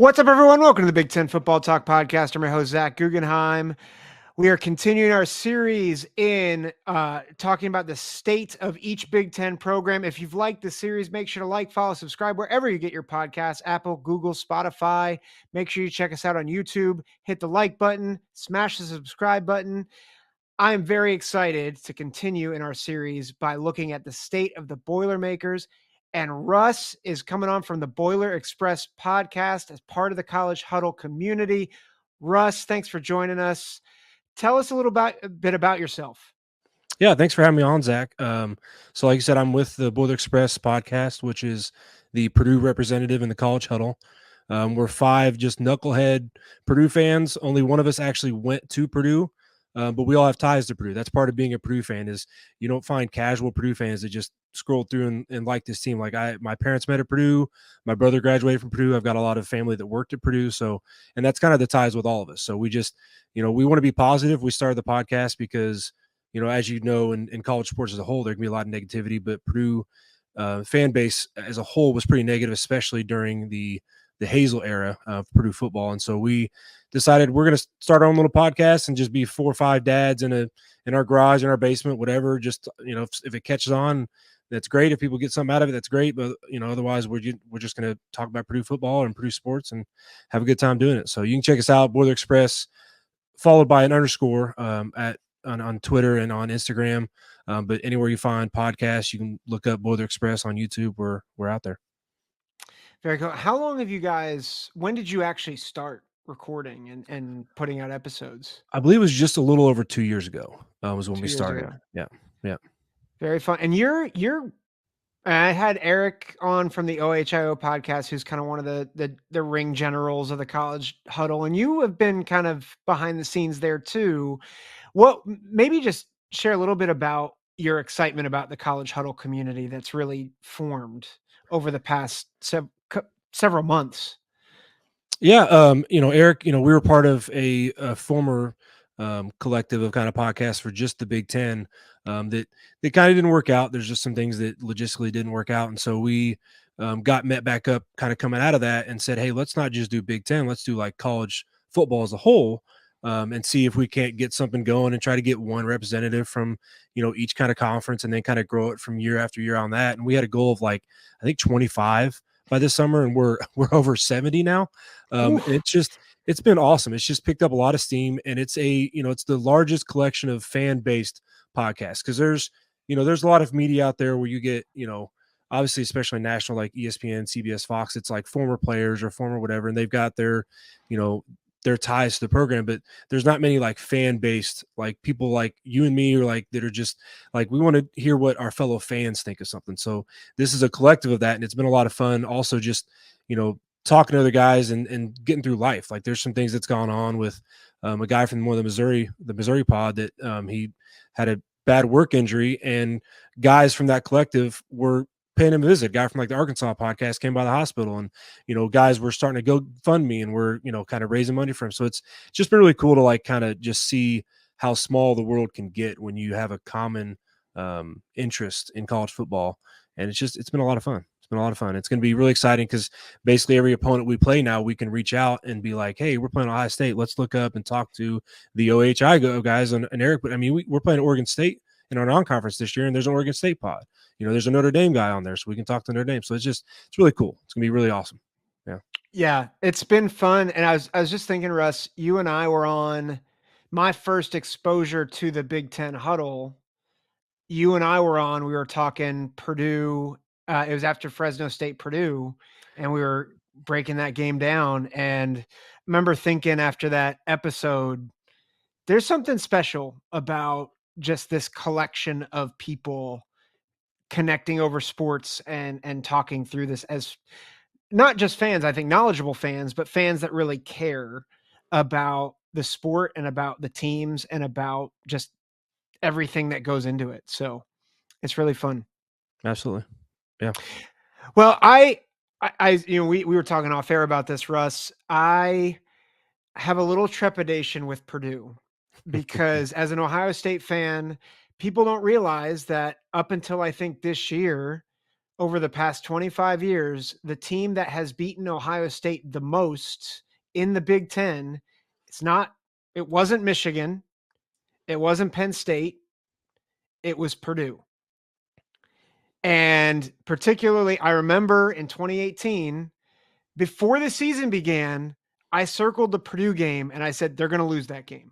What's up, everyone? Welcome to the Big Ten Football Talk Podcast. I'm your host, Zach Guggenheim. We are continuing our series in talking about the state of each Big Ten program. If you've liked the series, make sure to like, follow, subscribe wherever you get your podcasts, Apple, Google, Spotify. Make sure you check us out on YouTube. Hit the like button, smash the subscribe button. I am very excited to continue in our series by looking at the state of the Boilermakers. And Russ is coming on from the Boiler Express podcast as part of the College Huddle community. Russ, thanks for joining us. Tell us a bit about yourself. Yeah, thanks for having me on, Zach. So like you said, I'm with the Boiler Express podcast, which is the Purdue representative in the College Huddle. We're five just knucklehead Purdue fans. Only one of us actually went to Purdue, but we all have ties to Purdue. That's part of being a Purdue fan is you don't find casual Purdue fans that just scroll through and like this team. Like my parents met at Purdue. My brother graduated from Purdue. I've got a lot of family that worked at Purdue. So, and that's kind of the ties with all of us. So we just, we want to be positive. We started the podcast because as you know, in college sports as a whole, there can be a lot of negativity, but Purdue fan base as a whole was pretty negative, especially during the Hazel era of Purdue football. And so we decided we're going to start our own little podcast and just be 4 or 5 dads in our garage, in our basement, whatever. Just, if it catches on, that's great. If people get something out of it, that's great. But, otherwise we're just going to talk about Purdue football and Purdue sports and have a good time doing it. So you can check us out, Boiler Express, followed by an underscore on Twitter and on Instagram. But anywhere you find podcasts, you can look up Boiler Express on YouTube. We're out there. Very cool. How long have you guys, when did you actually start recording and putting out episodes? I believe it was just a little over 2 years ago was when 2 we years started. ago. Yeah. Very fun. And you're I had Eric on from the OHIO podcast, who's kind of one of the ring generals of the College Huddle, and you have been kind of behind the scenes there too. What maybe just share a little bit about your excitement about the College Huddle community that's really formed over the past several months. Yeah. Eric, we were part of a former collective of kind of podcasts for just the Big Ten that kind of didn't work out. There's just some things that logistically didn't work out. And so we got met back up kind of coming out of that and said, hey, let's not just do Big Ten. Let's do like college football as a whole and see if we can't get something going and try to get one representative from, each kind of conference and then kind of grow it from year after year on that. And we had a goal of like, I think 25 by this summer, and we're over 70 now. And it's been awesome. It's just picked up a lot of steam, and it's it's the largest collection of fan-based podcasts because there's a lot of media out there where you get, obviously, especially national like ESPN, CBS, Fox, it's like former players or former whatever, and they've got their ties to the program, but there's not many like fan-based, like people like you and me, or like that are just like, we want to hear what our fellow fans think of something. So this is a collective of that, and it's been a lot of fun. Also, just talking to other guys and getting through life. Like there's some things that's gone on with a guy from one of the Missouri pod that he had a bad work injury, and guys from that collective were paying him a visit. A guy from like the Arkansas podcast came by the hospital, and guys were starting to go fund me, and we're kind of raising money for him. So it's just been really cool to like kind of just see how small the world can get when you have a common interest in college football, and it's been a lot of fun. It's been a lot of fun. It's going to be really exciting because basically every opponent we play now, we can reach out and be like, hey, we're playing Ohio State. Let's look up and talk to the OHI guys and Eric. But I mean, we're playing Oregon State in our non-conference this year, and there's an Oregon State pod. There's a Notre Dame guy on there, so we can talk to Notre Dame. So it's really cool. It's gonna be really awesome. Yeah, it's been fun. And I was just thinking, Russ, you and I were on my first exposure to the Big Ten Huddle. You and I were on, we were talking Purdue. It was after Fresno State Purdue, and we were breaking that game down. And I remember thinking after that episode, there's something special about just this collection of people connecting over sports and talking through this as not just fans, I think knowledgeable fans, but fans that really care about the sport and about the teams and about just everything that goes into it. So it's really fun. Absolutely. Yeah. Well, we were talking off air about this, Russ. I have a little trepidation with Purdue because as an Ohio State fan, people don't realize that up until I think this year, over the past 25 years, the team that has beaten Ohio State the most in the Big Ten, it wasn't Michigan, it wasn't Penn State, it was Purdue. And particularly, I remember in 2018, before the season began, I circled the Purdue game and I said, they're going to lose that game.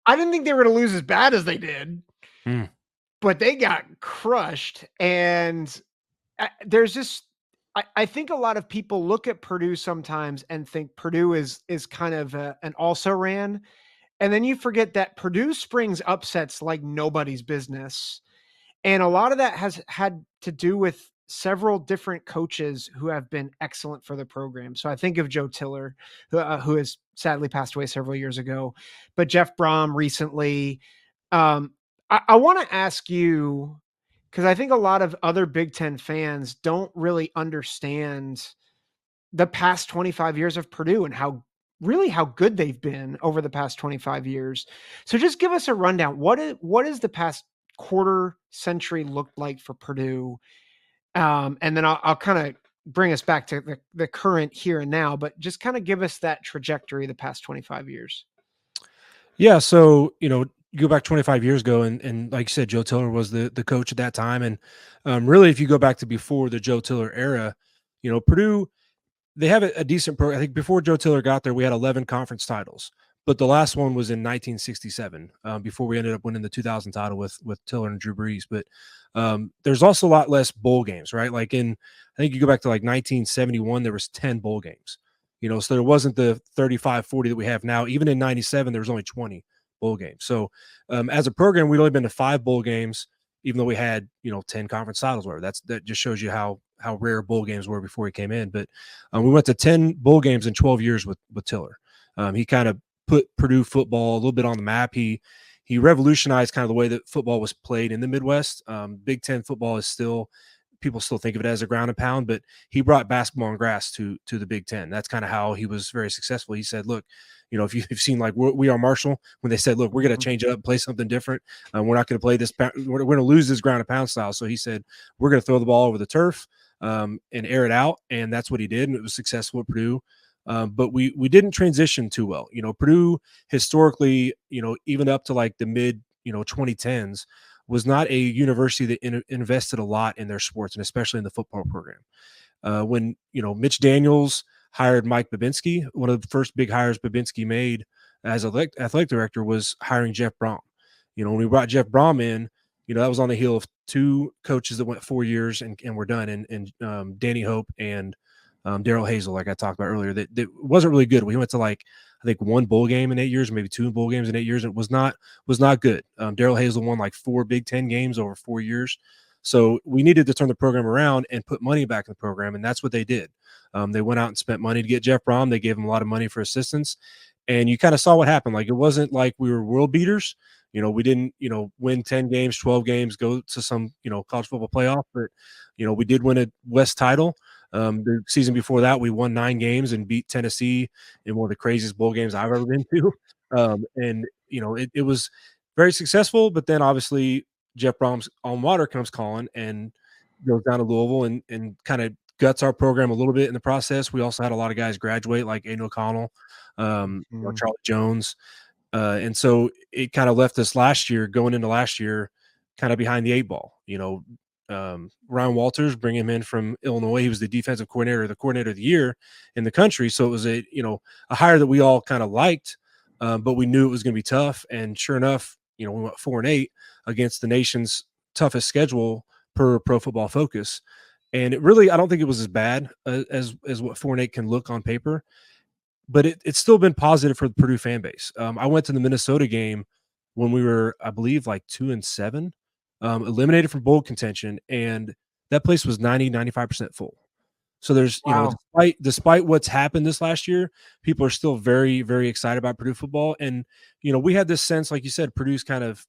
I didn't think they were going to lose as bad as they did, but they got crushed. And there's just, I think a lot of people look at Purdue sometimes and think Purdue is kind of an also ran. And then you forget that Purdue springs upsets like nobody's business. And a lot of that has had to do with several different coaches who have been excellent for the program. So I think of Joe Tiller, who has sadly passed away several years ago, but Jeff Brom recently. I want to ask you, because I think a lot of other Big Ten fans don't really understand the past 25 years of Purdue and how good they've been over the past 25 years. So just give us a rundown. What is the past quarter century looked like for Purdue? And then I'll kind of bring us back to the current here and now, but just kind of give us that trajectory the past 25 years. Yeah. So, you go back 25 years ago and like you said, Joe Tiller was the coach at that time. And really, if you go back to before the Joe Tiller era, Purdue, they have a decent program. I think before Joe Tiller got there, we had 11 conference titles, but the last one was in 1967 before we ended up winning the 2000 title with Tiller and Drew Brees. But there's also a lot less bowl games, right? Like I think you go back to like 1971, there was 10 bowl games, so there wasn't the 35, 40 that we have now. Even in 97, there was only 20 bowl games. So as a program, we'd only been to 5 bowl games, even though we had, 10 conference titles. Whatever. That just shows you how rare bowl games were before he came in. But we went to 10 bowl games in 12 years with Tiller. He kind of put Purdue football a little bit on the map. He revolutionized kind of the way that football was played in the Midwest. Big Ten football is people still think of it as a ground and pound, but he brought basketball and grass to the Big Ten. That's kind of how he was very successful. He said, look, if you've seen like We Are Marshall, when they said, look, we're going to change it up and play something different. We're not going to play this. We're going to lose this ground and pound style. So he said, we're going to throw the ball over the turf and air it out. And that's what he did. And it was successful at Purdue. But we didn't transition too well. Purdue historically, even up to like the mid, 2010s, was not a university that invested a lot in their sports, and especially in the football program. When Mitch Daniels hired Mike Babinski, one of the first big hires Babinski made as athletic director was hiring Jeff Brom. When we brought Jeff Brom in, that was on the heel of 2 coaches that went 4 years and were done, and Danny Hope and Daryl Hazel, like I talked about earlier, that wasn't really good. We went to like, I think 1 bowl game in 8 years, maybe 2 bowl games in 8 years. It was not good. Daryl Hazel won like 4 Big Ten games over 4 years. So we needed to turn the program around and put money back in the program. And that's what they did. They went out and spent money to get Jeff Brom. They gave him a lot of money for assistance. And you kind of saw what happened. Like, it wasn't like we were world beaters. We didn't, win 10 games, 12 games, go to some, college football playoff, but, we did win a West title. The season before that, we won 9 games and beat Tennessee in one of the craziest bowl games I've ever been to. And it was very successful, but then obviously Jeff Brom's alma mater comes calling and goes down to Louisville and kind of guts our program a little bit in the process. We also had a lot of guys graduate, like Aiden O'Connell, Charlie Jones. And so it kind of left us going into last year, kind of behind the 8 ball. Ryan Walters, bring him in from Illinois. He was the defensive coordinator of the year in the country. So it was a hire that we all kind of liked, but we knew it was going to be tough. And sure enough, we went 4-8 against the nation's toughest schedule per Pro Football Focus. And it really, I don't think it was as bad as what 4-8 can look on paper, but it's still been positive for the Purdue fan base. I went to the Minnesota game when we were, I believe, like 2-7. Eliminated from bowl contention, and that place was 95% full. So there's, Wow. Despite what's happened this last year, people are still very, very excited about Purdue football. And, we had this sense, like you said, Purdue's kind of,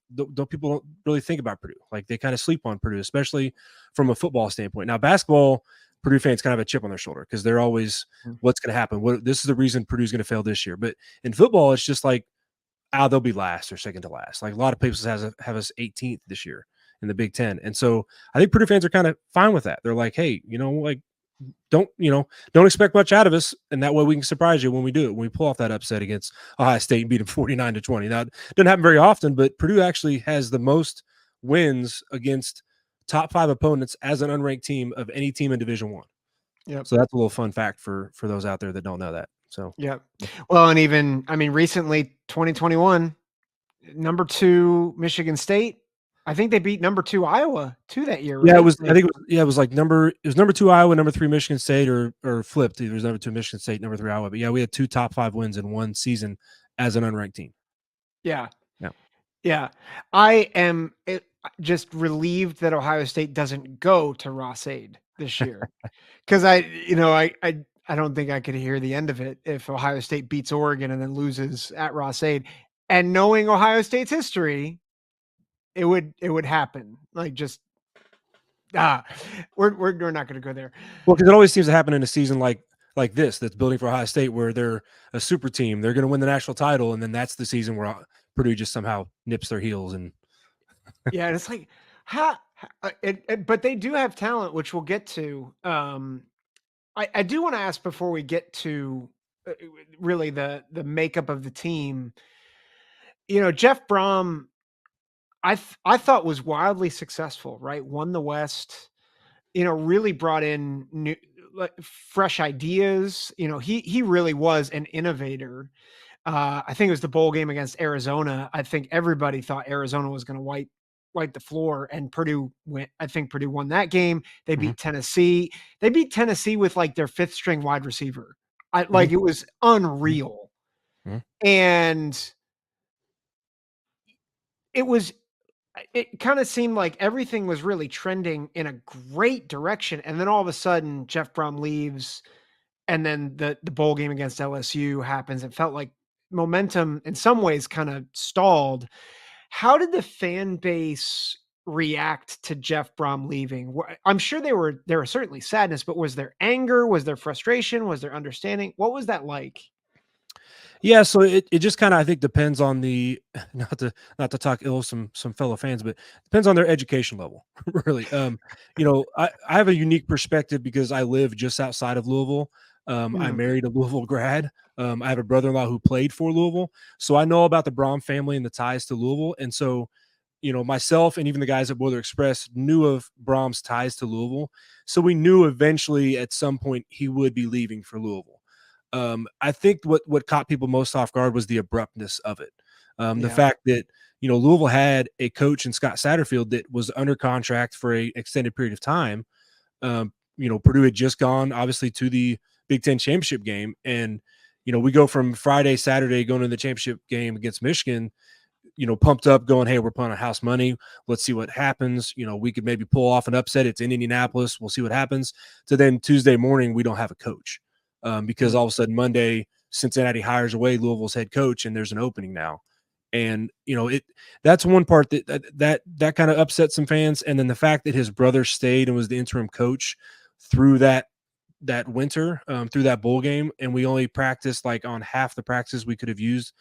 people don't really think about Purdue. Like, they kind of sleep on Purdue, especially from a football standpoint. Now, basketball, Purdue fans kind of have a chip on their shoulder because they're always, what's going to happen? This is the reason Purdue's going to fail this year. But in football, it's just like, they'll be last or second to last. Like, a lot of people have us 18th this year. in the Big Ten. And so I think Purdue fans are kind of fine with that. They're like, hey, like don't expect much out of us, and that way we can surprise you when we do it. When we pull off that upset against Ohio State and beat them 49-20. Now, it doesn't happen very often, but Purdue actually has the most wins against top 5 opponents as an unranked team of any team in Division One. Yep. So that's a little fun fact for those out there that don't know that. So Yep. Well, and even recently 2021, number 2 Michigan State. I think they beat number 2 Iowa too that year, yeah, it right? was. I think it was like number 2 Iowa, number 3 Michigan State, or flipped. It was number 2 Michigan State, number 3 Iowa. But yeah, we had 2 top 5 wins in one season as an unranked team. Yeah. Yeah. Yeah. I am just relieved that Ohio State doesn't go to Ross-Ade this year. Because I don't think I could hear the end of it if Ohio State beats Oregon and then loses at Ross-Ade. And knowing Ohio State's history, it would happen. Like just we're not going to go there. Well, because it always seems to happen in a season like this that's building for Ohio State, where they're a super team, they're going to win the national title, and then that's the season where Purdue just somehow nips their heels. And Yeah, and it's like but they do have talent, which we'll get to. I do want to ask before we get to really the makeup of the team. Jeff Brom, I thought was wildly successful. Right, won the West. Really brought in new, fresh ideas. He really was an innovator. I think it was the bowl game against Arizona. I think everybody thought Arizona was going to wipe the floor, and Purdue went. I think Purdue won that game. They beat Tennessee. They beat Tennessee with like their 5th string wide receiver. It was unreal, and it kind of seemed like everything was really trending in a great direction, and then all of a sudden Jeff Brom leaves, and then the bowl game against LSU happens. It felt like momentum in some ways kind of stalled. How did the fan base react to Jeff Brom leaving? I'm sure there was certainly sadness, but was there anger? Was there frustration? Was there understanding? What was that like? yeah, so it just kind of, I think, depends on the not to talk ill of some fellow fans, but depends on their education level, really. I have a unique perspective because I live just outside of Louisville. I Mm, married a Louisville grad. I have a brother-in-law who played for Louisville, so I know about the Brom family and the ties to Louisville. And so, myself and even the guys at Boiler Express knew of Brom's ties to Louisville, so we knew eventually at some point he would be leaving for Louisville. I think what caught people most off guard was the abruptness of it. The yeah. fact that Louisville had a coach in Scott Satterfield that was under contract for a extended period of time. Purdue had just gone obviously to the Big Ten championship game, and we go from Friday, Saturday going to the championship game against Michigan. Pumped up, going, hey, we're playing on house money. Let's see what happens. We could maybe pull off an upset. It's in Indianapolis. We'll see what happens. So then Tuesday morning, we don't have a coach. Because all of a sudden Monday, Cincinnati hires away Louisville's head coach, and there's an opening now. And that's one part that kind of upset some fans. And then the fact that his brother stayed and was the interim coach through that winter, through that bowl game, and we only practiced like on half the practices we could have used.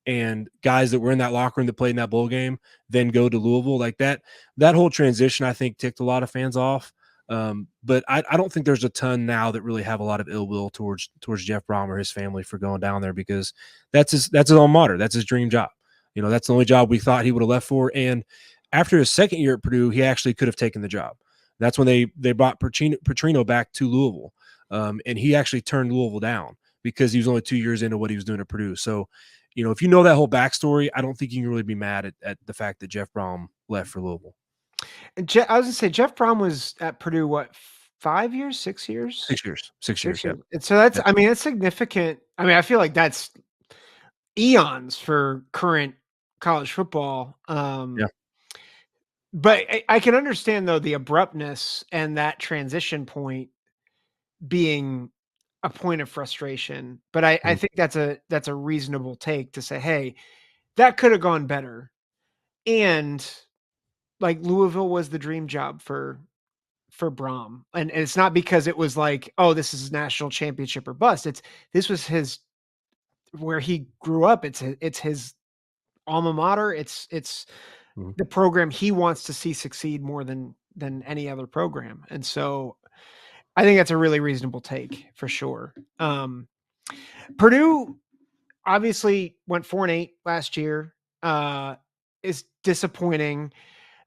And guys that were in that locker room that played in that bowl game then go to Louisville, like that whole transition, I think, ticked a lot of fans off. But I don't think there's a ton now that really have a lot of ill will towards Jeff Brom or his family for going down there, because that's his alma mater. That's his dream job. That's the only job we thought he would have left for. And after his second year at Purdue, he actually could have taken the job. That's when they brought Petrino back to Louisville. And he actually turned Louisville down because he was only 2 years into what he was doing at Purdue. So, if you know that whole backstory, I don't think you can really be mad at the fact that Jeff Brom left for Louisville. And I was gonna say Jeff Brom was at Purdue what 5 years, 6 years, 6 years. 6 years. Yep. And so that's Yep. it's significant. I feel like that's eons for current college football. Yeah. But I can understand though the abruptness and that transition point being a point of frustration. But I Mhm. think that's a reasonable take to say, hey, that could have gone better. And like Louisville was the dream job for Brom. And it's not because it was like, oh, this is national championship or bust. This was his where he grew up. It's his alma mater. It's Mhm. the program he wants to see succeed more than any other program. And so I think that's a really reasonable take for sure. Purdue obviously went 4-8 last year. Is disappointing,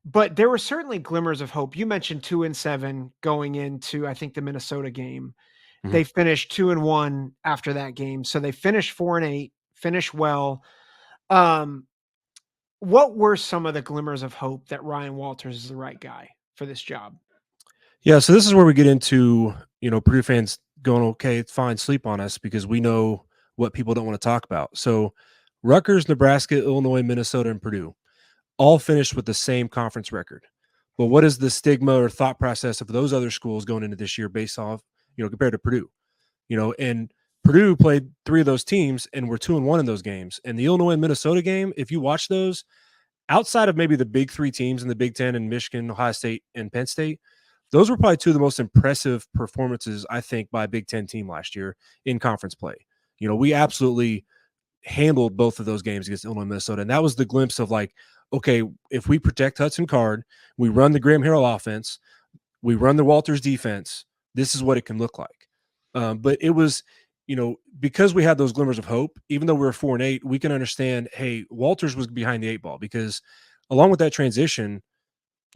but there were certainly glimmers of hope. You mentioned 2-7 going into, I think, the Minnesota game. Mhm. They finished 2-1 after that game. So they finished 4-8, finished well. Um, what were some of the glimmers of hope that Ryan Walters is the right guy for this job? Yeah, so this is where we get into, Purdue fans going, okay, it's fine, sleep on us because we know what people don't want to talk about. So Rutgers, Nebraska, Illinois, Minnesota, and Purdue all finished with the same conference record. But what is the stigma or thought process of those other schools going into this year based off, compared to Purdue? And Purdue played three of those teams and were 2-1 in those games. And the Illinois and Minnesota game, if you watch those, outside of maybe the big three teams in the Big Ten and Michigan, Ohio State, and Penn State, those were probably two of the most impressive performances, I think, by a Big Ten team last year in conference play. We absolutely handled both of those games against Illinois and Minnesota. And that was the glimpse of like, okay, if we protect Hudson Card, we run the Graham Harrell offense, we run the Walters defense, this is what it can look like. But it was, because we had those glimmers of hope, even though we were 4-8, we can understand, hey, Walters was behind the eight ball because along with that transition,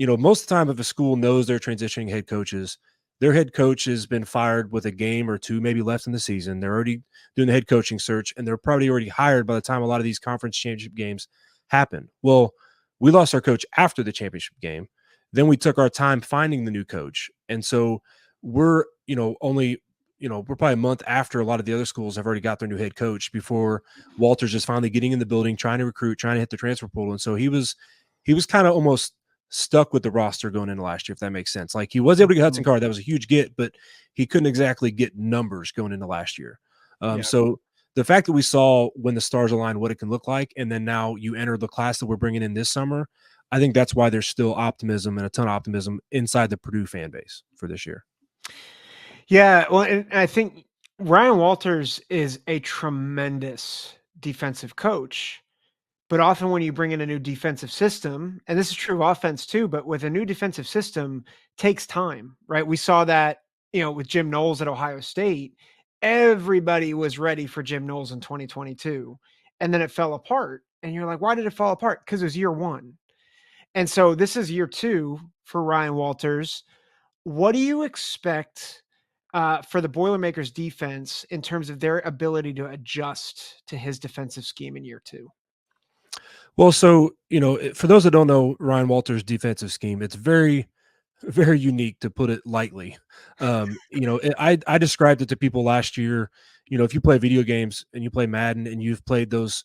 most of the time if a school knows they're transitioning head coaches, their head coach has been fired with a game or two maybe left in the season. They're already doing the head coaching search, and they're probably already hired by the time a lot of these conference championship games happen. Well, we lost our coach after the championship game. Then we took our time finding the new coach. And so we're, only, we're probably a month after a lot of the other schools have already got their new head coach before Walters is finally getting in the building, trying to recruit, trying to hit the transfer portal. And so he was kind of almost stuck with the roster going into last year, if that makes sense. Like he was able to get Hudson Mhm. Card, that was a huge get, but he couldn't exactly get numbers going into last year. Yeah. So the fact that we saw when the stars align what it can look like, and then now you enter the class that we're bringing in this summer, I think that's why there's still optimism and a ton of optimism inside the Purdue fan base for this year. Yeah, well, and I think Ryan Walters is a tremendous defensive coach, but often when you bring in a new defensive system, and this is true of offense too, but with a new defensive system takes time, right? We saw that, with Jim Knowles at Ohio State. Everybody was ready for Jim Knowles in 2022, and then it fell apart. And you're like, why did it fall apart? Because it was year one. And so this is year two for Ryan Walters. What do you expect for the Boilermakers defense in terms of their ability to adjust to his defensive scheme in year two? Well, so, for those that don't know Ryan Walters' defensive scheme, it's very, very unique to put it lightly. I described it to people last year. If you play video games and you play Madden and you've played those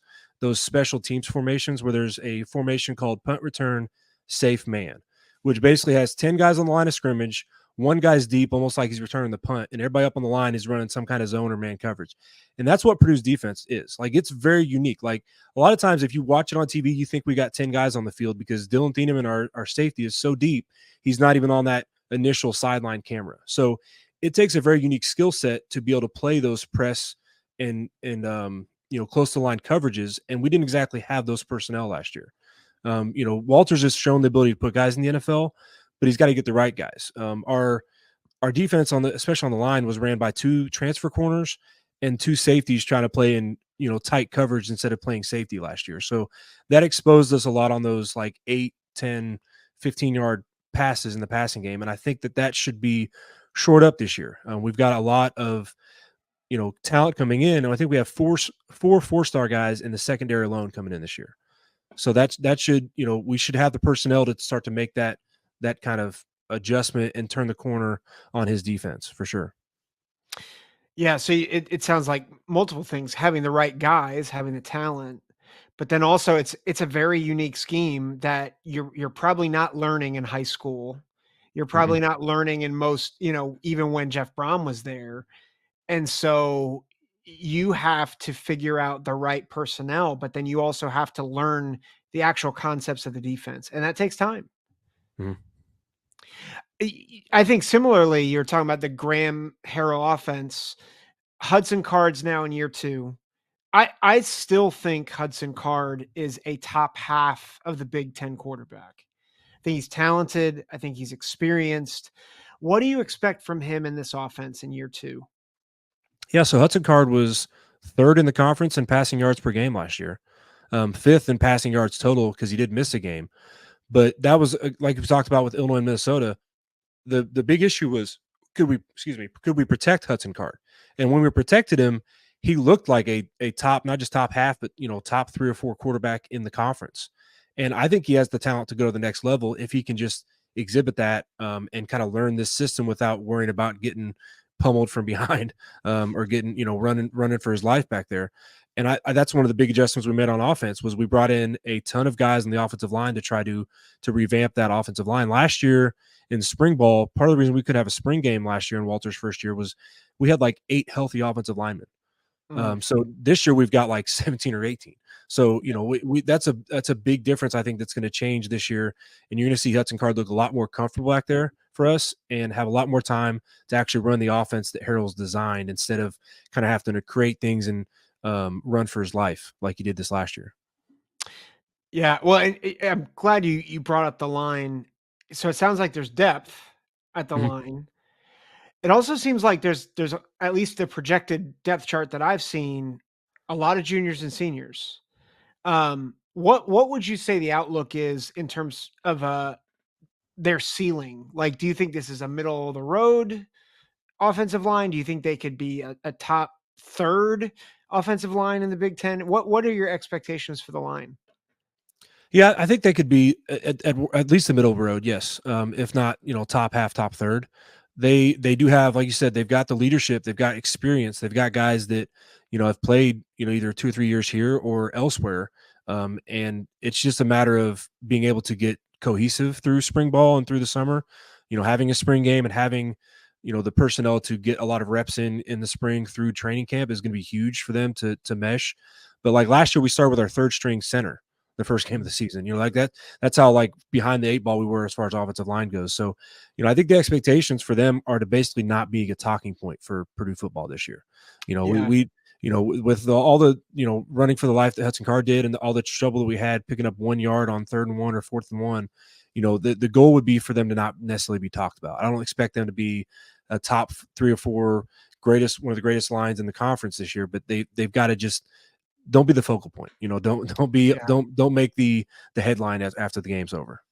special teams formations where there's a formation called punt return safe man, which basically has 10 guys on the line of scrimmage, one guy's deep, almost like he's returning the punt, and everybody up on the line is running some kind of zone or man coverage. And that's what Purdue's defense is. Like it's very unique. Like a lot of times if you watch it on TV, you think we got 10 guys on the field because Dylan Thieneman, our safety, is so deep he's not even on that initial sideline camera. So it takes a very unique skill set to be able to play those press and close to line coverages. And we didn't exactly have those personnel last year. Walters has shown the ability to put guys in the NFL, but he's got to get the right guys. Our defense especially on the line was ran by two transfer corners and two safeties trying to play in tight coverage instead of playing safety last year. So that exposed us a lot on those like 8, 10, 15-yard passes in the passing game. And I think that should be shored up this year. We've got a lot of talent coming in, and I think we have four-star guys in the secondary alone coming in this year. So that should we should have the personnel to start to make that kind of adjustment and turn the corner on his defense for sure. Yeah, so it sounds like multiple things: having the right guys, having the talent, but then also it's a very unique scheme that you're probably not learning in high school. You're Mhm. probably not learning in most, even when Jeff Brom was there. And so you have to figure out the right personnel, but then you also have to learn the actual concepts of the defense, and that takes time. Mhm. I think similarly, you're talking about the Graham Harrell offense. Hudson Card's now in year two. I still think Hudson Card is a top half of the Big Ten quarterback. I think he's talented. I think he's experienced. What do you expect from him in this offense in year two? Yeah, so Hudson Card was third in the conference in passing yards per game last year, fifth in passing yards total because he did miss a game. But that was like we talked about with Illinois and Minnesota. The big issue was could we protect Hudson Card? And when we protected him, he looked like a top, not just top half, but top 3 or 4 quarterback in the conference. And I think he has the talent to go to the next level if he can just exhibit that and kind of learn this system without worrying about getting pummeled from behind or getting running for his life back there. And that's one of the big adjustments we made on offense was we brought in a ton of guys in the offensive line to try to revamp that offensive line. Last year in spring ball, part of the reason we could have a spring game last year in Walter's first year was we had like 8 healthy offensive linemen. Mm, So this year we've got like 17 or 18. So yeah. we that's a big difference. I think that's going to change this year, and you're going to see Hudson Card look a lot more comfortable back there for us and have a lot more time to actually run the offense that Harrell's designed instead of kind of having to create things and run for his life like he did this last year. Yeah. Well, I'm glad you brought up the line. So it sounds like there's depth at the Mhm. line. It also seems like there's at least the projected depth chart that I've seen, a lot of juniors and seniors. What would you say the outlook is in terms of their ceiling? Like, do you think this is a middle of the road offensive line? Do you think they could be a top third offensive line in the Big Ten? What are your expectations for the line? Yeah, I think they could be at least the middle of the road. Yes, if not, top half, top third. They do have, like you said, they've got the leadership, they've got experience, they've got guys that have played either 2 or 3 years here or elsewhere, and it's just a matter of being able to get cohesive through spring ball and through the summer. Having a spring game and having the personnel to get a lot of reps in the spring through training camp is going to be huge for them to mesh. But like last year, we started with our third string center the first game of the season. Like that. That's how like behind the 8 ball we were as far as offensive line goes. So, I think the expectations for them are to basically not be a talking point for Purdue football this year. Yeah, With all the running for the life that Hudson Card did and all the trouble that we had picking up 1 yard on 3rd and 1 or 4th and 1, the goal would be for them to not necessarily be talked about. I don't expect them to be a top 3 or 4 one of the greatest lines in the conference this year, but they've got to just don't be the focal point. yeah, Don't make the headline after the game's over.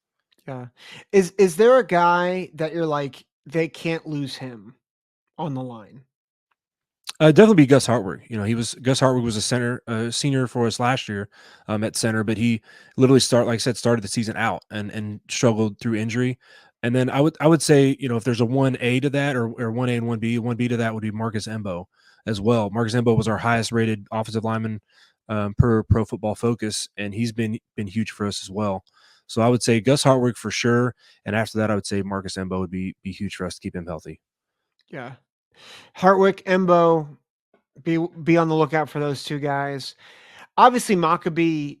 yeah. Is there a guy that you're like they can't lose him on the line? Definitely be Gus Hartwig. Gus Hartwig was a senior for us last year at center, but he literally started the season out and struggled through injury. And then I would say if there's a 1A to that or 1A and 1B to that would be Marcus Embo as well. Marcus Embo was our highest rated offensive lineman per Pro Football Focus, and he's been huge for us as well. So I would say Gus Hartwig for sure, and after that I would say Marcus Embo would be huge for us to keep him healthy. Yeah, Hartwick, Embo, be on the lookout for those two guys. Obviously, Maccabee,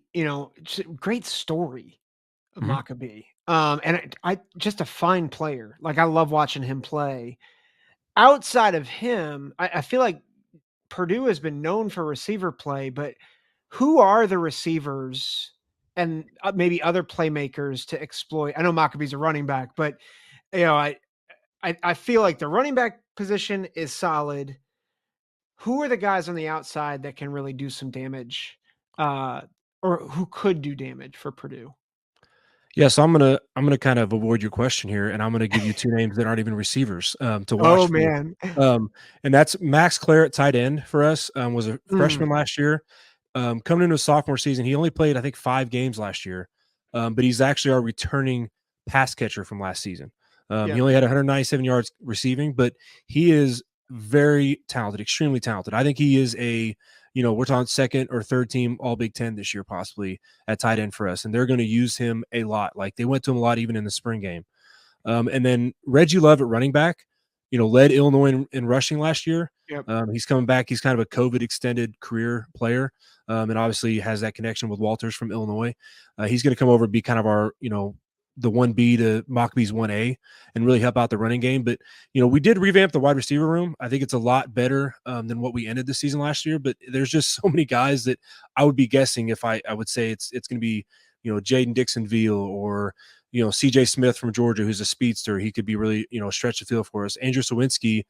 great story of Mhm. Maccabee. And I just a fine player. Like I love watching him play. Outside of him, I feel like Purdue has been known for receiver play, but who are the receivers and maybe other playmakers to exploit? I know Maccabee's a running back, but you know, I feel like the running back position is solid. Who are the guys on the outside that can really do some damage, uh, or who could do damage for Purdue? Yeah, so I'm gonna kind of avoid your question here, and I'm gonna give you 2 names that aren't even receivers, to Oh watch for. man. And that's Max Clare at tight end for us, was a Mm, freshman last year. Coming into his sophomore season, he only played, I think, 5 games last year, but he's actually our returning pass catcher from last season. He yep, only had 197 yards receiving, but he is very talented, extremely talented. I think he is we're talking second or third team All Big Ten this year, possibly at tight end for us, and they're going to use him a lot. Like they went to him a lot even in the spring game. And then Reggie Love at running back, led Illinois in rushing last year. yep, He's coming back. He's kind of a COVID extended career player, and obviously has that connection with Walters from Illinois. He's going to come over and be kind of our the 1B to Mockbee's 1A and really help out the running game. But, we did revamp the wide receiver room. I think it's a lot better than what we ended the season last year. But there's just so many guys that I would be guessing if I would say it's going to be, Jaden Dixon-Veal or, CJ Smith from Georgia, who's a speedster. He could be really, stretch the field for us. Andrew Sawinski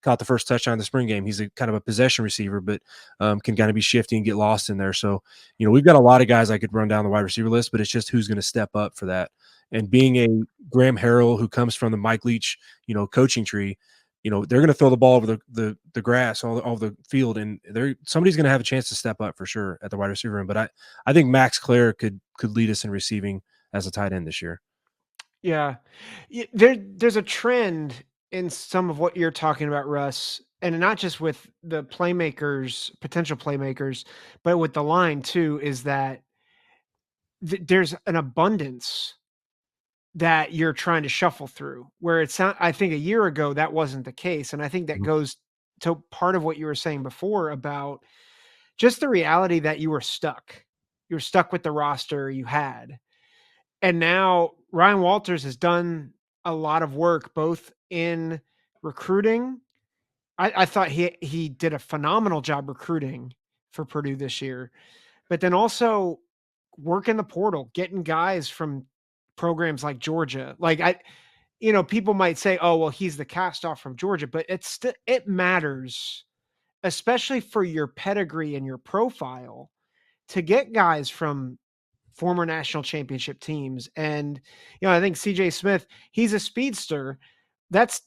caught the first touchdown in the spring game. He's a kind of a possession receiver, but can kind of be shifty and get lost in there. So, we've got a lot of guys I could run down the wide receiver list, but it's just who's going to step up for that. And being a Graham Harrell who comes from the Mike Leach, coaching tree, they're going to throw the ball over the grass, all the field, and somebody's going to have a chance to step up for sure at the wide receiver room. But I think Max Clare could lead us in receiving as a tight end this year. Yeah. There's a trend in some of what you're talking about, Russ, and not just with the playmakers, potential playmakers, but with the line too, is that there's an abundance that you're trying to shuffle through, where I think a year ago that wasn't the case. And I think that Mhm. goes to part of what you were saying before about just the reality that you were stuck. You were stuck with the roster you had. And now Ryan Walters has done a lot of work both in recruiting. I thought he did a phenomenal job recruiting for Purdue this year, but then also working the portal, getting guys from programs like Georgia. People might say, "Oh, well, he's the cast off from Georgia," but it matters, especially for your pedigree and your profile, to get guys from former national championship teams. And, I think CJ Smith, he's a speedster. That's,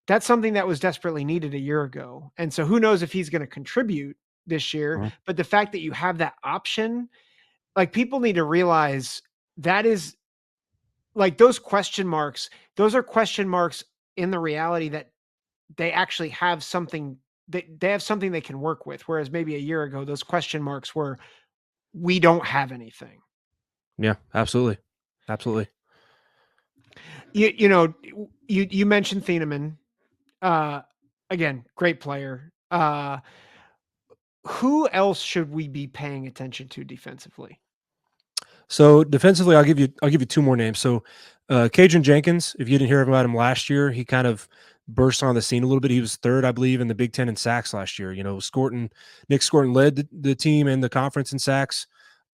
that's something that was desperately needed a year ago. And so who knows if he's going to contribute this year, Mhm. but the fact that you have that option, like people need to realize that is like those are question marks in the reality that they actually have something they have something they can work with. Whereas maybe a year ago, those question marks were, we don't have anything. Yeah, absolutely. Absolutely. You mentioned Thieneman. Uh, Again, great player. Who else should we be paying attention to defensively? So defensively, I'll give you two more names. So Cadron Jenkins, if you didn't hear about him last year, he kind of burst on the scene a little bit. He was third, I believe, in the Big Ten in sacks last year. Nick Scorton led the team and the conference in sacks.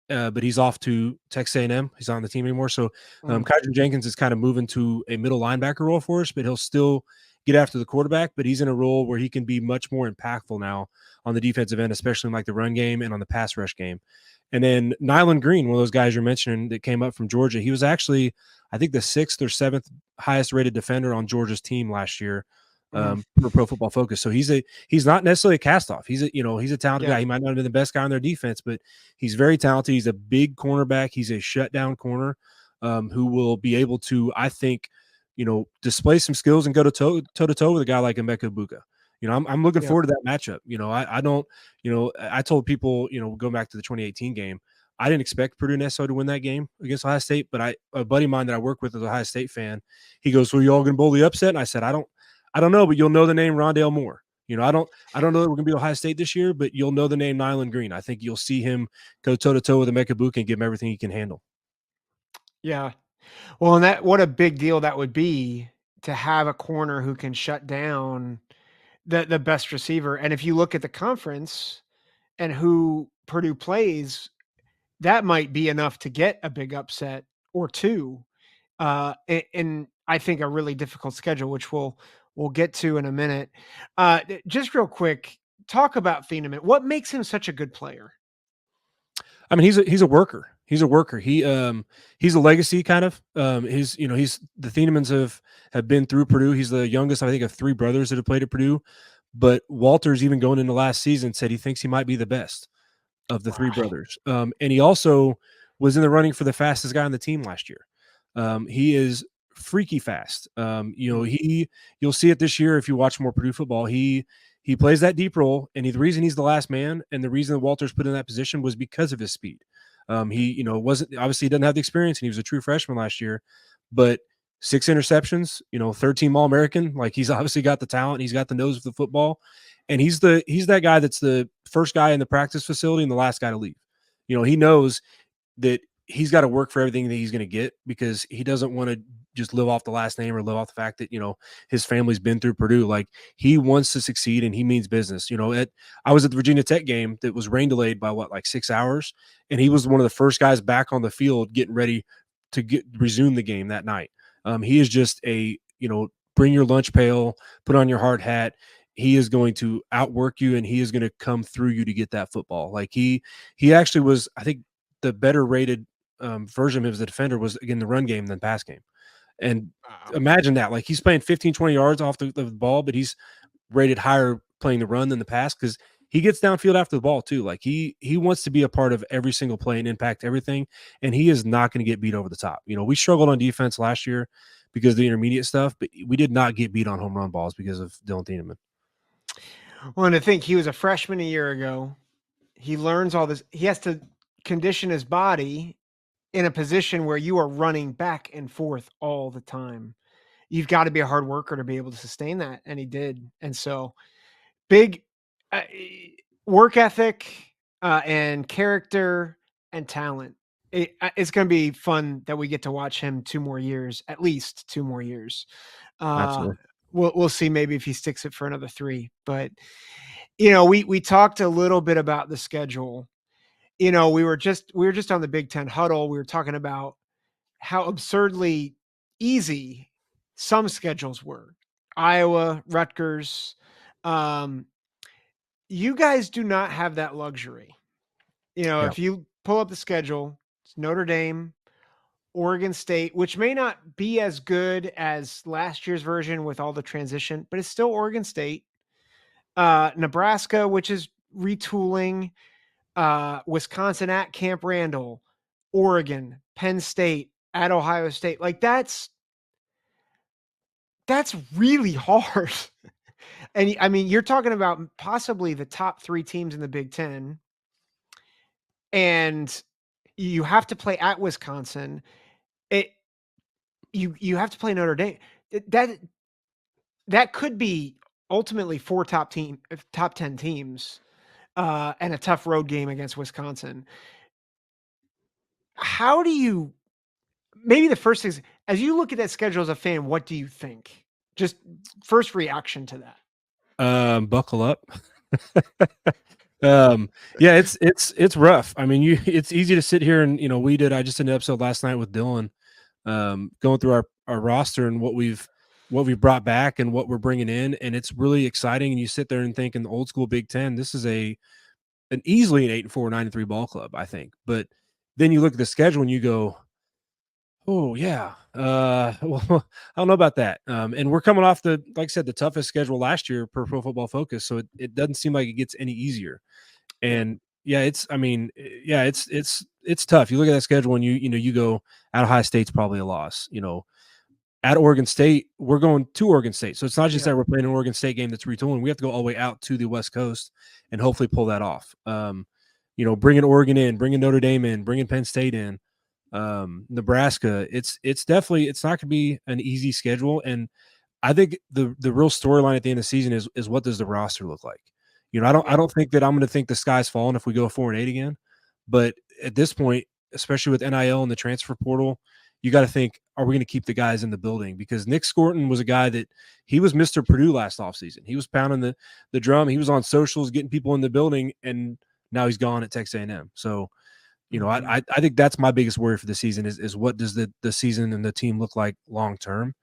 But he's off to Texas A&M. He's not on the team anymore. So Mm, Kydron Jenkins is kind of moving to a middle linebacker role for us, but he'll still get after the quarterback. But he's in a role where he can be much more impactful now on the defensive end, especially in like the run game and on the pass rush game. And then Nyland Green, one of those guys you're mentioning that came up from Georgia, he was actually, I think, the sixth or seventh highest rated defender on Georgia's team last year mm, for Pro Football Focus. So he's not necessarily a cast off. He's a talented yeah, guy. He might not have been the best guy on their defense, but he's very talented. He's a big cornerback. He's a shutdown corner who will be able to, I think, display some skills and go toe to toe with a guy like Emeka Buka. I'm looking yep, forward to that matchup. I don't, I told people, going back to the 2018 game, I didn't expect Purdue necessarily to win that game against Ohio State, but a buddy of mine that I work with is an Ohio State fan. He goes, "Well, you all going to bowl the upset?" And I said, I don't know, but you'll know the name Rondale Moore. I don't know that we're going to be Ohio State this year, but you'll know the name Nyland Green. I think you'll see him go toe to toe with Emeka Buka and give him everything he can handle. yeah. Well, and that what a big deal that would be to have a corner who can shut down the best receiver. And if you look at the conference and who Purdue plays, that might be enough to get a big upset or two. In I think a really difficult schedule, which we'll get to in a minute. Just real quick, talk about Thieneman. What makes him such a good player? I mean, he's a worker. He's a worker. He's a legacy kind of. He's the Thienemans have been through Purdue. He's the youngest, I think, of three brothers that have played at Purdue. But Walters, even going into last season, said he thinks he might be the best of the three Wow. brothers. And he also was in the running for the fastest guy on the team last year. He is freaky fast. Mm, You'll see it this year if you watch more Purdue football. He plays that deep role, and the reason he's the last man, and the reason that Walters put in that position was because of his speed. He wasn't obviously he doesn't have the experience, and he was a true freshman last year, but 6 interceptions, third team All American. Like he's obviously got the talent, he's got the nose of the football, and he's that guy that's the first guy in the practice facility and the last guy to leave. He knows that he's got to work for everything that he's going to get, because he doesn't want to just live off the last name or live off the fact that, his family's been through Purdue. Like, he wants to succeed and he means business. I was at the Virginia Tech game that was rain delayed by like 6 hours. And he was one of the first guys back on the field getting ready to resume the game that night. He is just bring your lunch pail, put on your hard hat. He is going to outwork you and he is going to come through you to get that football. Like, he actually was, I think, the better rated version of him as a defender was, again, the run game than pass game. And imagine that, like, he's playing 15, 20 yards off the ball, but he's rated higher playing the run than the pass, because he gets downfield after the ball too. Like, he wants to be a part of every single play and impact everything. And he is not going to get beat over the top. We struggled on defense last year because of the intermediate stuff, but we did not get beat on home run balls because of Dylan Thieneman. Well, and to think he was a freshman a year ago. He learns all this. He has to condition his body in a position where you are running back and forth all the time. You've got to be a hard worker to be able to sustain that. And he did. And so big work ethic and character and talent. It's going to be fun that we get to watch him 2 more years, at least 2 more years. Absolutely. We'll see maybe if he sticks it for another 3. But, we talked a little bit about the schedule. We were just on the Big Ten huddle. We were talking about how absurdly easy some schedules were. Iowa, Rutgers. You guys do not have that luxury. Yeah. If you pull up the schedule, it's Notre Dame, Oregon State, which may not be as good as last year's version with all the transition, but it's still Oregon State. Nebraska, which is retooling. Wisconsin at Camp Randall, Oregon, Penn State, at Ohio State. Like, that's really hard. And I mean, you're talking about possibly the top 3 teams in the Big Ten, and you have to play at Wisconsin. You have to play Notre Dame. That could be ultimately 4 top 10 teams, and a tough road game against Wisconsin. How do you, maybe the first thing is, as you look at that schedule as a fan, what do you think? Just first reaction to that. Buckle up. Yeah, it's rough. I mean, it's easy to sit here and, I just did an episode last night with Dylan, going through our roster and what we've brought back and what we're bringing in. And it's really exciting. And you sit there and think, in the old school Big Ten, this is an easily an 8-4, 9-3 ball club, I think. But then you look at the schedule and you go, oh yeah. Well, I don't know about that. And we're coming off like I said, the toughest schedule last year per Pro Football Focus. So it doesn't seem like it gets any easier. And it's tough. You look at that schedule and you go, at Ohio State's probably a loss. At Oregon State, we're going to Oregon State. So it's not just that we're playing an Oregon State game that's retooling. We have to go all the way out to the West Coast and hopefully pull that off. Bringing Oregon in, bringing Notre Dame in, bringing Penn State in, Nebraska. It's definitely, it's not going to be an easy schedule. And I think the real storyline at the end of the season is what does the roster look like? I don't think that I'm going to think the sky's falling if we go 4-8 again. But at this point, especially with NIL and the transfer portal, you got to think, are we going to keep the guys in the building? Because Nick Scorton was a guy that he was Mr. Purdue last offseason. He was pounding the drum. He was on socials, getting people in the building, and now he's gone at Texas A&M. So, I think that's my biggest worry for the season is what does the season and the team look like long term.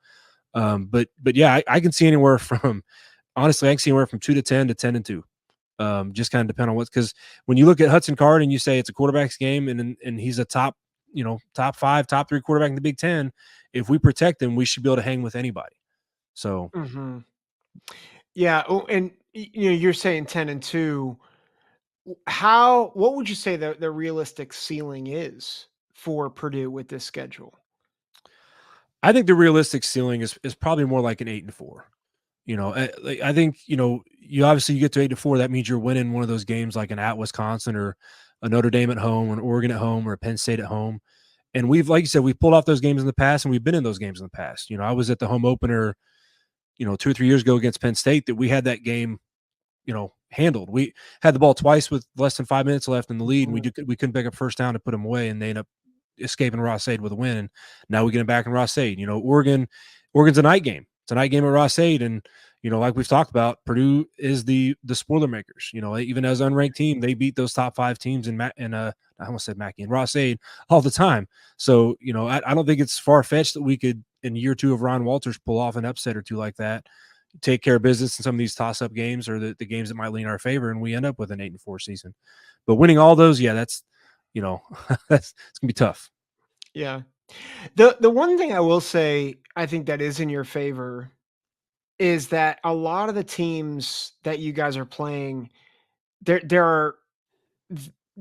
But yeah, I can see anywhere from, honestly, I can see anywhere from 2-10 to 10-2. Just kind of depend on because when you look at Hudson Card and you say it's a quarterback's game and he's a top 5, top 3 quarterback in the Big Ten, if we protect him, we should be able to hang with anybody. So, yeah. Oh, and you're saying 10-2. What would you say the realistic ceiling is for Purdue with this schedule? I think the realistic ceiling is probably more like an 8-4. I think, you obviously you get to 8-4. That means you're winning one of those games like an at Wisconsin or a Notre Dame at home, or an Oregon at home, or a Penn State at home. And we've, like you said, we've pulled off those games in the past, and we've been in those games in the past. I was at the home opener, 2 or 3 years ago against Penn State, that we had that game, handled. We had the ball twice with less than 5 minutes left in the lead, and we couldn't pick up first down to put them away, and they ended up escaping Ross-Ade with a win, and now we get him back in Ross-Ade. Oregon's a night game. It's a night game at Ross-Ade, and like we've talked about, Purdue is the Spoilermakers. Even as an unranked team, they beat those top 5 teams I almost said Mackey and Ross-Ade all the time. So I don't think it's far fetched that we could, in year 2 of Ron Walters, pull off an upset or two like that, take care of business in some of these toss-up games or the games that might lean our favor, and we end up with an 8-4 season. But winning all those, that's it's gonna be tough. Yeah. The one thing I will say, I think that is in your favor is that a lot of the teams that you guys are playing, there are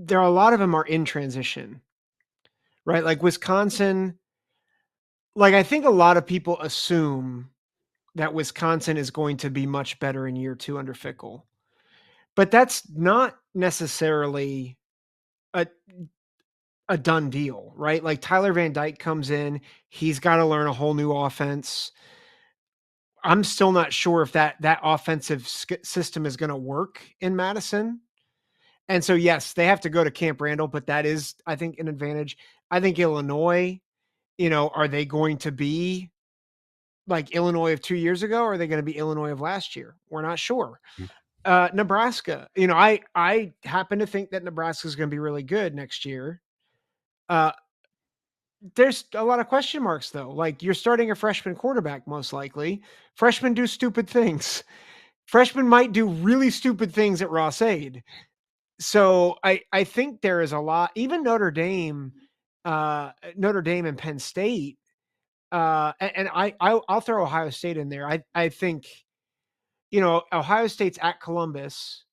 a lot of them are in transition, right? Like Wisconsin, like I think a lot of people assume that Wisconsin is going to be much better in year 2 under Fickle. But that's not necessarily a a done deal, right? Like Tyler Van Dyke comes in, he's got to learn a whole new offense. I'm still not sure if that offensive system is going to work in Madison. And so yes, they have to go to Camp Randall, but that is, I think, an advantage. I think Illinois, are they going to be like Illinois of 2 years ago, or are they going to be Illinois of last year? We're not sure. Nebraska, I happen to think that Nebraska is going to be really good next year. There's a lot of question marks though. Like you're starting a freshman quarterback, most likely. Freshmen do stupid things. Freshmen might do really stupid things at Ross-Ade. So I think there is a lot. Even Notre Dame and Penn State, and I'll throw Ohio State in there. I think Ohio State's at Columbus,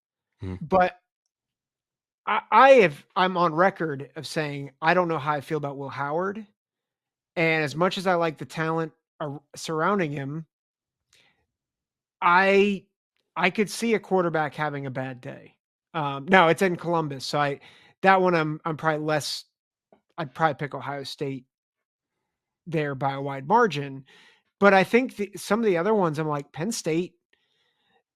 but I'm on record of saying I don't know how I feel about Will Howard. And as much as I like the talent surrounding him, I could see a quarterback having a bad day. No, it's in Columbus, so that one I'm probably less. I'd probably pick Ohio State there by a wide margin, but I think some of the other ones I'm like Penn State.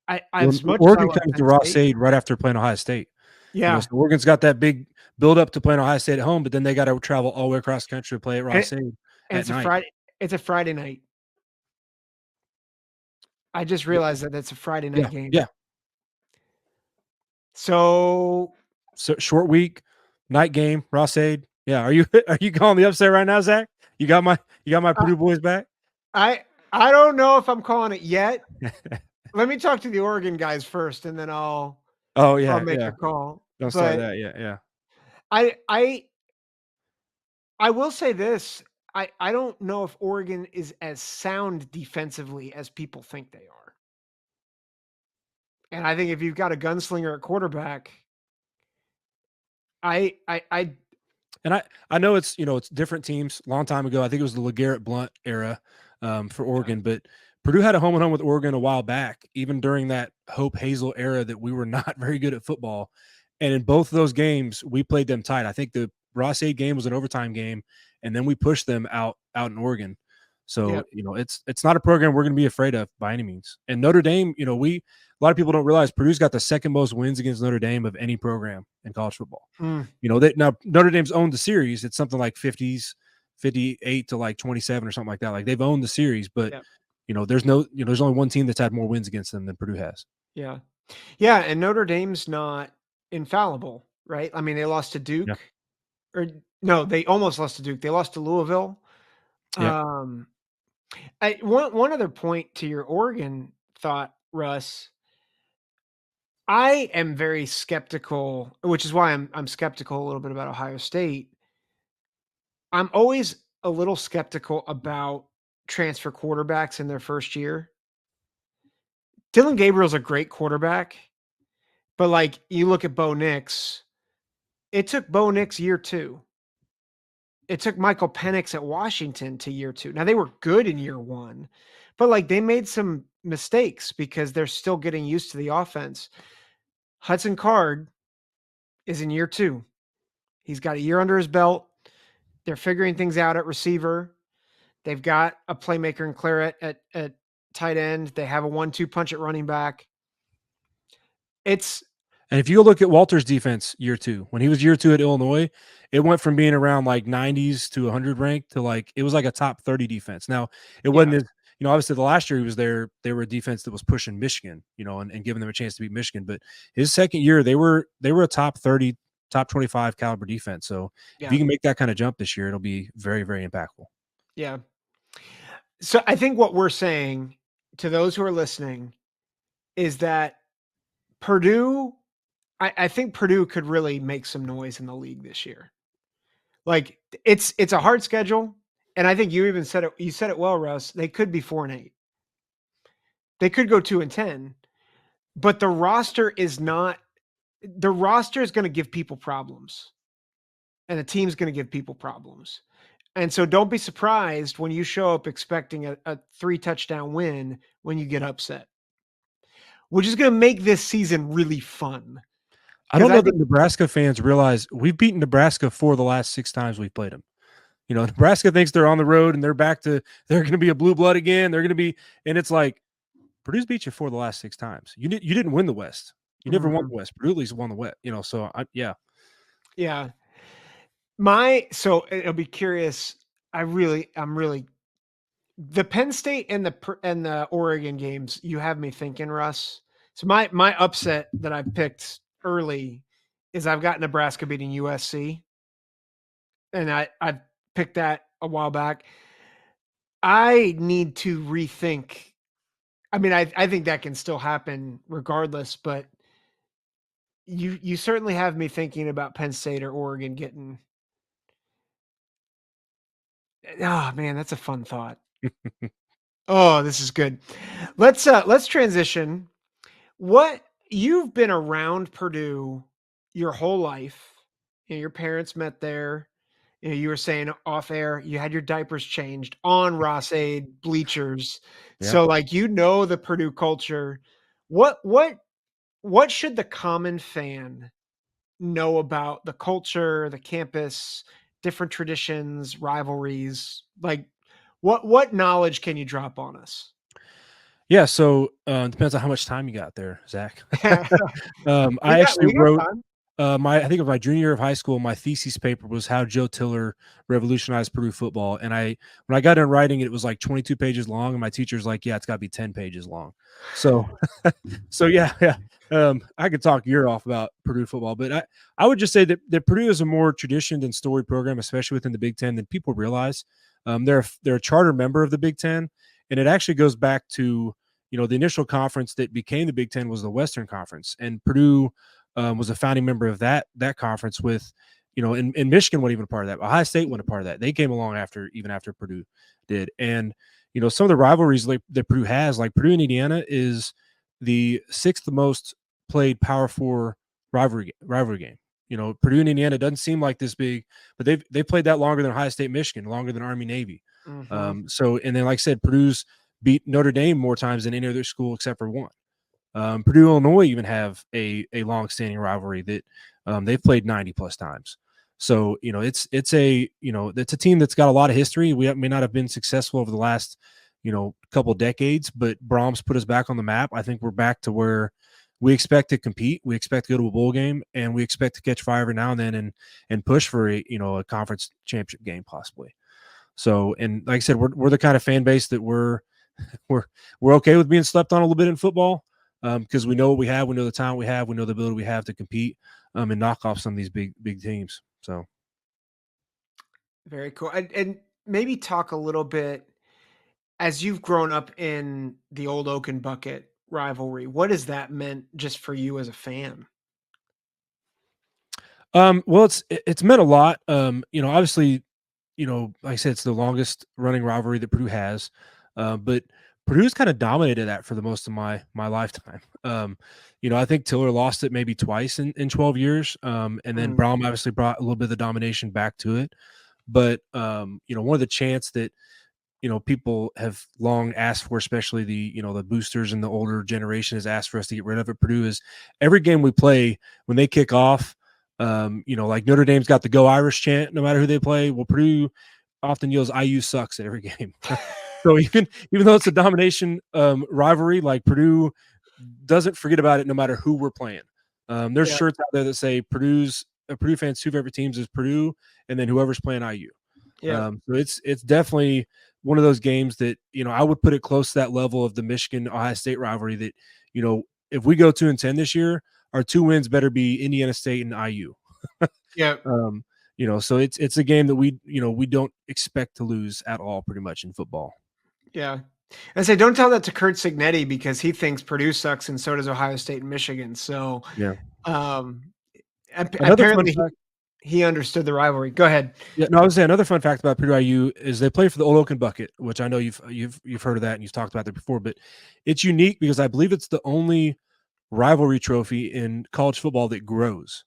I Well, as much as I Oregon love comes to Penn State, Ross-Ade right after playing Ohio State. yeah, So Oregon's got that big build up to playing Ohio State at home, but then they got to travel all the way across the country to play at and, Ross-Ade and at it's a night. Friday. It's a Friday night. I just realized that that's a Friday night Yeah, game. yeah. So Short week, night game, Ross-Ade. Yeah, are you calling the upset right now, Zach? You got my uh, Purdue boys back? I don't know if I'm calling it yet. Let me talk to the Oregon guys first, and then I'll Oh yeah, make yeah. a call. Don't start But that. Yeah, yeah. I I I will say this. I don't know if Oregon is as sound defensively as people think they are. And I think if you've got a gunslinger at quarterback, I And I know it's it's different teams. Long time ago, I think it was the LeGarrette Blount era for yeah, Oregon, but Purdue had a home and home with Oregon a while back, even during that Hope Hazel era that we were not very good at football. And in both of those games, we played them tight. I think the Ross-Ade game was an overtime game, and then we pushed them out in Oregon. yeah. So it's not a program we're going to be afraid of by any means. And Notre Dame, a lot of people don't realize Purdue's got the second most wins against Notre Dame of any program in college football. Mm, Now Notre Dame's owned the series. It's something like 58 to like 27 or something like that. Like they've owned the series, but yeah, there's only one team that's had more wins against them than Purdue has. yeah. Yeah, and Notre Dame's not infallible, right? I mean, they lost to Yeah. Duke, or no, they almost lost to Duke. They lost to Louisville. Yeah. Um, one other point to your Oregon thought, Russ. I am very skeptical, which is why I'm skeptical a little bit about Ohio State. I'm always a little skeptical about transfer quarterbacks in their first year. Dylan Gabriel's a great quarterback, but like you look at Bo Nix, it took Bo Nix year 2. It took Michael Penix at Washington to year 2. Now they were good in year 1, but like they made some mistakes because they're still getting used to the offense. Hudson Card is in year 2. He's got a year under his belt. They're figuring things out at receiver. They've got a playmaker in Claret at tight end. They have a 1-2 punch at running back. It's And if you look at Walter's defense year 2, when he was year 2 at Illinois, it went from being around like 90s to 100 ranked to like it was like a top 30 defense. Now, it wasn't Yeah, as obviously the last year he was there, they were a defense that was pushing Michigan, and giving them a chance to beat Michigan. But his second year, they were a top 30, top 25 caliber defense. So if yeah, you can make that kind of jump this year, it'll be very, very impactful. yeah. So I think what we're saying to those who are listening is that Purdue, I think Purdue could really make some noise in the league this year. Like it's a hard schedule, and I think you even said it. You said it well, Russ. They could be 4-8. They could go 2-10, but the roster is not. The roster is going to give people problems, and the team's going to give people problems. And so don't be surprised when you show up expecting a 3 touchdown win when you get upset, which is going to make this season really fun. I Because don't I know that think, Nebraska fans realize we've beaten Nebraska 4 the last 6 times we've played them. Nebraska thinks they're on the road and they're going to be a blue blood again. They're going to be, and it's like Purdue's beat you 4 the last 6 times. You didn't win the West. You never won mhm, the West. Purdue at least won the West. So yeah. yeah, so it'll be curious. I'm really the Penn State and the Oregon games. You have me thinking, Russ. So my upset that I picked early is I've got Nebraska beating USC, and I picked that a while back. I need to rethink. I mean, I think that can still happen regardless, but you certainly have me thinking about Penn State or Oregon getting. Oh man, that's a fun thought. Oh, this is good. Let's transition. What you've been around Purdue your whole life. Your parents met there. You were saying off air, you had your diapers changed on Ross-Ade bleachers. Yeah. So like the Purdue culture. What what what should the common fan know about the culture, the campus, different traditions, rivalries? Like what knowledge can you drop on us? Yeah. So depends on how much time you got there, Zach. we I got actually we got wrote time. I think of my junior year of high school, my thesis paper was how Joe Tiller revolutionized Purdue football. And when I got done writing it, it was like 22 pages long. And my teacher's like, yeah, it's got to be 10 pages long. So, so yeah, yeah. I could talk your off about Purdue football, but I would just say that Purdue is a more traditioned and storied program, especially within the Big Ten, than people realize. They're a charter member of the Big Ten, and it actually goes back to the initial conference that became the Big Ten was the Western Conference, and Purdue was a founding member of that conference with, and Michigan wasn't even a part of that. Ohio State wasn't a part of that. They came along even after Purdue did. And, some of the rivalries that Purdue has, like Purdue and Indiana is the 6th most played Power 4 rivalry game. Purdue and Indiana doesn't seem like this big, but they played that longer than Ohio State, Michigan, longer than Army, Navy. Mhm. So, and then like I said, Purdue's beat Notre Dame more times than any other school except for one. Purdue, Illinois even have a long-standing rivalry that they've played 90 plus times. So it's a team that's got a lot of history. We may not have been successful over the last couple decades, but Brahms put us back on the map. I think we're back to where we expect to compete. We expect to go to a bowl game, and we expect to catch fire every now and then and push for a conference championship game possibly. So, and like I said, we're the kind of fan base that we're we're okay with being slept on a little bit in football, because we know what we have, we know the talent we have, we know the ability we have to compete, and knock off some of these big teams. So Very cool. And maybe talk a little bit as you've grown up in the Old-Oaken bucket rivalry. What has that meant just for you as a fan? well, it's meant a lot. Obviously, like I said, it's the longest running rivalry that Purdue has, but Purdue's kind of dominated that for the most of my lifetime. I think Tiller lost it maybe twice in 12 years, and then Mm, Braum obviously brought a little bit of the domination back to it. But one of the chants that people have long asked for, especially the boosters and the older generation has asked for us to get rid of it. Purdue is every game we play when they kick off. Like Notre Dame's got the "Go Irish" chant no matter who they play. Well, Purdue often yells "IU sucks" at every game. So even though it's a domination rivalry, like Purdue doesn't forget about it no matter who we're playing. There's Yeah. shirts out there that say Purdue fans' two favorite teams is Purdue, and then whoever's playing IU. Yep. So it's definitely one of those games that I would put it close to that level of the Michigan Ohio State rivalry. That if we go 2-10 this year, our two wins better be Indiana State and IU. Yep. um, so it's a game that we don't expect to lose at all, pretty much in football. Yeah. I say, don't tell that to Kurt Signetti because he thinks Purdue sucks, and so does Ohio State and Michigan. So, Yeah. um, Another fun apparently fact. he understood the rivalry. Go ahead. Yeah, no, I was saying another fun fact about Purdue IU is they play for the Old-Oaken bucket, which I know you've heard of that and you've talked about that before, but it's unique because I believe it's the only rivalry trophy in college football that grows.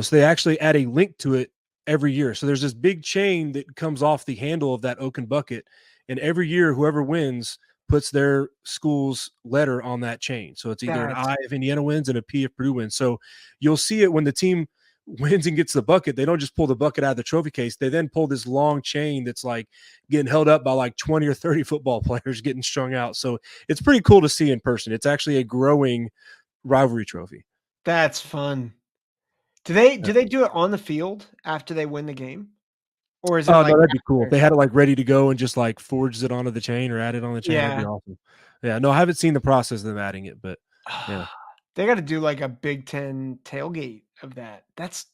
So they actually add a link to it every year. So there's this big chain that comes off the handle of that Oaken bucket, and every year whoever wins puts their school's letter on that chain. So it's either an That's I if Indiana wins and a P if Purdue wins. So you'll see it when the team wins and gets the bucket. They don't just pull the bucket out of the trophy case. They then pull this long chain that's like getting held up by like 20 or 30 football players getting strung out. So it's pretty cool to see in person. It's actually a growing rivalry trophy. that's fun. Do they do it on the field after they win the game? Or is it Oh, like no, that'd be cool. If after? they had it, like, ready to go and just, like, forges it onto the chain or add it on the chain, that'd be Yeah. awesome. Yeah, no, I haven't seen the process of them adding it, but yeah. They gotta do like a Big Ten tailgate of that. That's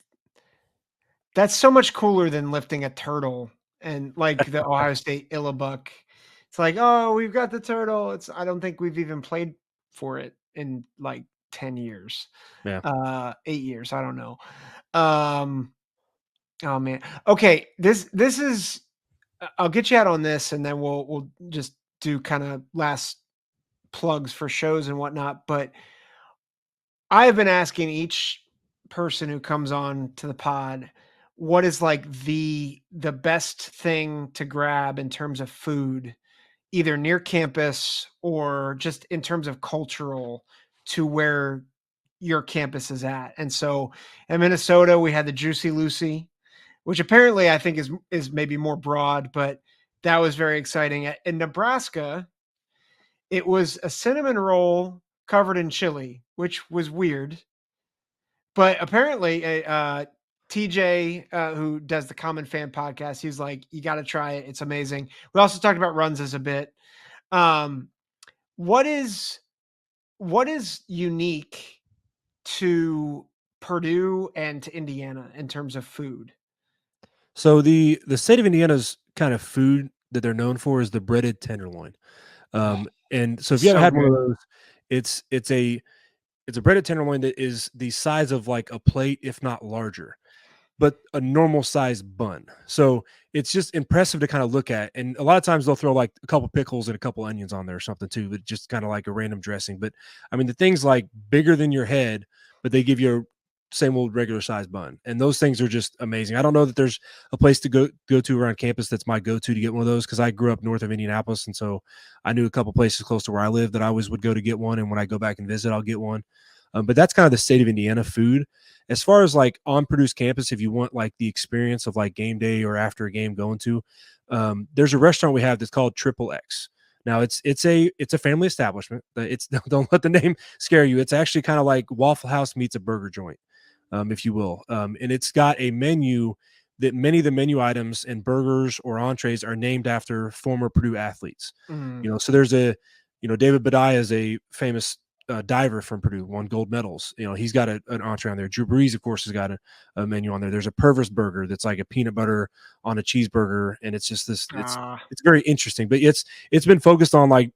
so much cooler than lifting a turtle and like the Ohio State Illabuck. It's like, "Oh, we've got the turtle." I don't think we've even played for it in like 10 years. Yeah. 8 years, I don't know. Um, oh man. Okay, this is I'll get you out on this and then we'll just do kind of last plugs for shows and whatnot. But I have been asking each person who comes on to the pod what is like the best thing to grab in terms of food, either near campus or just in terms of cultural to where your campus is at. And so in Minnesota, we had the Juicy Lucy, which apparently I think is maybe more broad, but that was very exciting. In Nebraska, it was a cinnamon roll covered in chili, which was weird. But apparently, TJ, who does the Common Fan podcast, he's like, you got to try it. It's amazing. We also talked about runs as a bit. Um, what is what is unique to Purdue and to Indiana in terms of food? So the state of Indiana's kind of food that they're known for is the breaded tenderloin. Oh, And so if you haven't so had one of good. those, it's a breaded tenderloin that is the size of, like, a plate, if not larger, but a normal size bun. So it's just impressive to kind of look at. And a lot of times they'll throw like a couple pickles and a couple onions on there or something too, but just kind of like a random dressing. But I mean, the thing's like bigger than your head, but they give you a same old regular size bun. And those things are just amazing. I don't know that there's a place to go to around campus that's my go-to to get one of those because I grew up north of Indianapolis. And so I knew a couple places close to where I live that I always would go to get one. And when I go back and visit, I'll get one. But that's kind of the state of Indiana food. As far as like on Purdue's campus, if you want like the experience of like game day or after a game going to, there's a restaurant we have that's called Triple X. Now it's a family establishment. It's don't let the name scare you. It's actually kind of like Waffle House meets a burger joint, if you will. And it's got a menu that many of the menu items and burgers or entrees are named after former Purdue athletes. Mm, So there's David Badai is a famous diver from Purdue, won gold medals. He's got an entree on there. Drew Brees, of course, has got a menu on there. There's a Purvis burger that's like a peanut butter on a cheeseburger, and it's just this. It's ah, it's very interesting, but it's been focused on like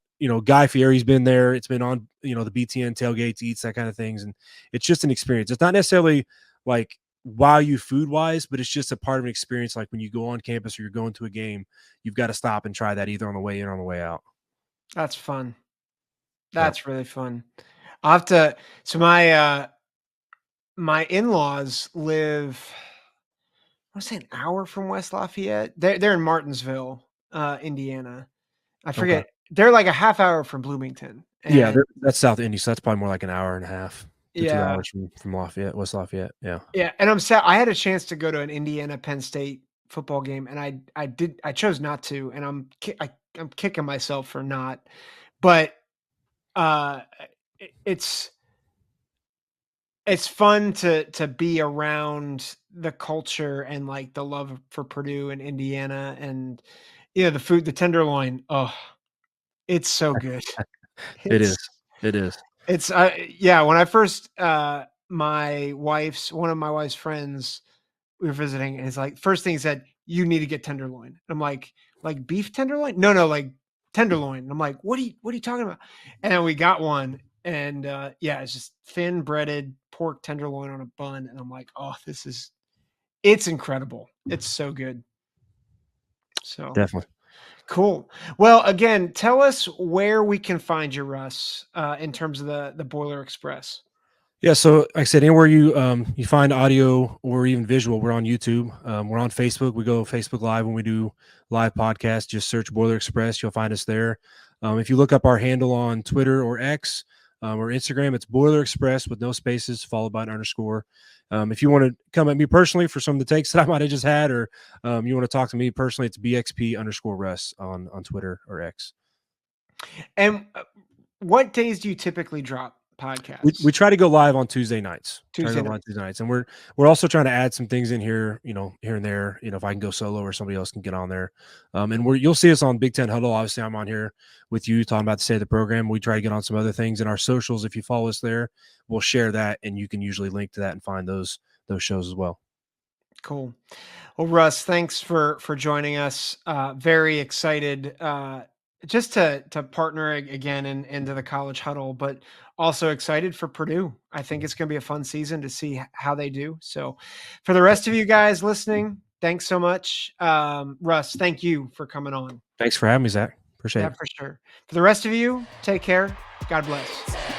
Guy Fieri's been there. It's been on the BTN tailgates, eats that kind of things, and it's just an experience. It's not necessarily like wow you food wise, but it's just a part of an experience. Like when you go on campus or you're going to a game, you've got to stop and try that either on the way in or on the way out. that's fun. Yeah. That's really fun. I'll have to. So my in-laws live, I want to say an hour from West Lafayette. They're in Martinsville, Indiana. I Okay. forget. They're like a half hour from Bloomington, Yeah, and that's South Indy, so that's probably more like an hour and a half to 2 yeah, hours from Lafayette, West Lafayette, yeah. yeah. And I'm sad. I had a chance to go to an Indiana Penn State football game, and I chose not to, and I'm kicking myself for not. But uh, it's it's fun to be around the culture and, like, the love for Purdue and Indiana and, the food, the tenderloin. Oh, it's so good. It is. It's It is. it's, yeah, when I first, one of my wife's friends, we were visiting, and it's like, first thing he said, "You need to get tenderloin." I'm like beef tenderloin? No, no, like tenderloin. And I'm like, what are you talking about?" And then we got one, and yeah, it's just thin breaded pork tenderloin on a bun. And I'm like, oh, it's incredible. It's so good. So Definitely. cool. Well, again, tell us where we can find you, Russ, in terms of the Boiler Express. Yeah, so like I said, anywhere you find audio or even visual, we're on YouTube. We're on Facebook. We go Facebook Live when we do live podcasts. Just search Boiler Express. You'll find us there. If you look up our handle on Twitter or X or Instagram, it's Boiler Express with no spaces, followed by an underscore. If you want to come at me personally for some of the takes that I might have just had, or you want to talk to me personally, it's BXP_Russ on Twitter or X. And what days do you typically drop We podcasts? try to go live on Tuesday nights. Try to Tuesday go live night. Tuesday nights, and we're also trying to add some things in here, here and there. If I can go solo or somebody else can get on there, and you'll see us on Big Ten Huddle. Obviously, I'm on here with you talking about the state of the program. We try to get on some other things in our socials. If you follow us there, we'll share that, and you can usually link to that and find those shows as well. Cool. Well, Russ, thanks for joining us. Very excited just to partner again into the college huddle, but also excited for Purdue. I think it's going to be a fun season to see how they do. So, for the rest of you guys listening, thanks so much, Russ. Thank you for coming on. Thanks for having me, Zach. Appreciate Yeah, it. for sure. For the rest of you, take care. God bless.